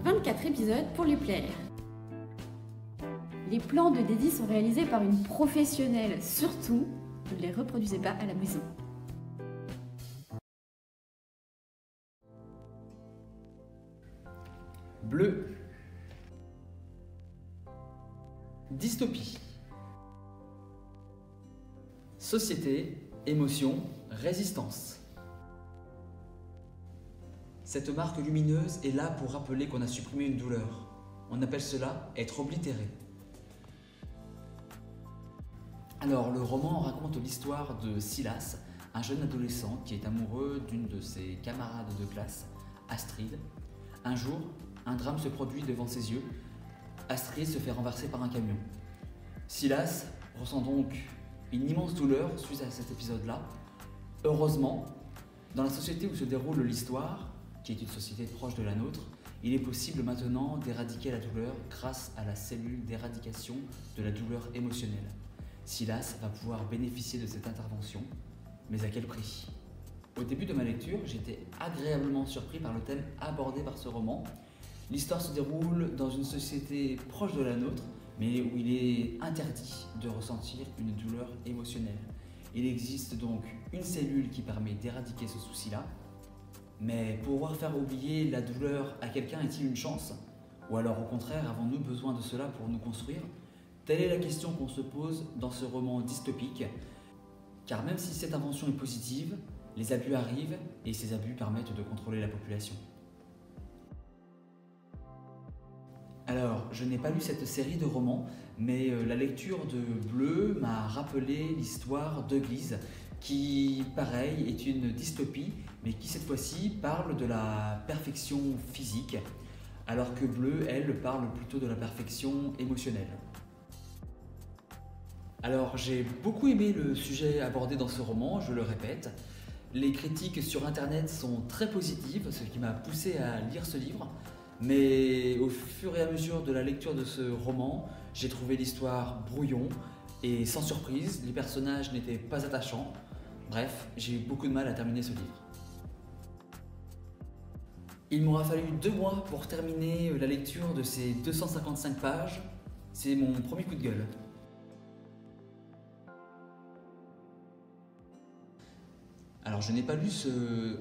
24 épisodes pour lui plaire. Les plans de Dédi sont réalisés par une professionnelle, surtout, ne les reproduisez pas à la maison. Bleu. Dystopie. Société, émotion, résistance. Cette marque lumineuse est là pour rappeler qu'on a supprimé une douleur. On appelle cela être oblitéré. Alors, le roman raconte l'histoire de Silas, un jeune adolescent qui est amoureux d'une de ses camarades de classe, Astrid. Un jour, un drame se produit devant ses yeux. Astrid se fait renverser par un camion. Silas ressent donc une immense douleur suite à cet épisode-là. Heureusement, dans la société où se déroule l'histoire, qui est une société proche de la nôtre, il est possible maintenant d'éradiquer la douleur grâce à la cellule d'éradication de la douleur émotionnelle. Silas va pouvoir bénéficier de cette intervention, mais à quel prix ? Au début de ma lecture, j'étais agréablement surpris par le thème abordé par ce roman. L'histoire se déroule dans une société proche de la nôtre, mais où il est interdit de ressentir une douleur émotionnelle. Il existe donc une cellule qui permet d'éradiquer ce souci-là, mais pouvoir faire oublier la douleur à quelqu'un est-il une chance ? Ou alors au contraire, avons-nous besoin de cela pour nous construire ? Telle est la question qu'on se pose dans ce roman dystopique, car même si cette invention est positive, les abus arrivent et ces abus permettent de contrôler la population. Alors, je n'ai pas lu cette série de romans, mais la lecture de Bleu m'a rappelé l'histoire d'Euglise, qui, pareil, est une dystopie, mais qui cette fois-ci parle de la perfection physique, alors que Bleu, elle, parle plutôt de la perfection émotionnelle. Alors, j'ai beaucoup aimé le sujet abordé dans ce roman, je le répète. Les critiques sur internet sont très positives, ce qui m'a poussé à lire ce livre. Mais au fur et à mesure de la lecture de ce roman, j'ai trouvé l'histoire brouillon et sans surprise, les personnages n'étaient pas attachants. Bref, j'ai eu beaucoup de mal à terminer ce livre. Il m'aura fallu 2 mois pour terminer la lecture de ces 255 pages. C'est mon premier coup de gueule. Alors je n'ai pas lu ce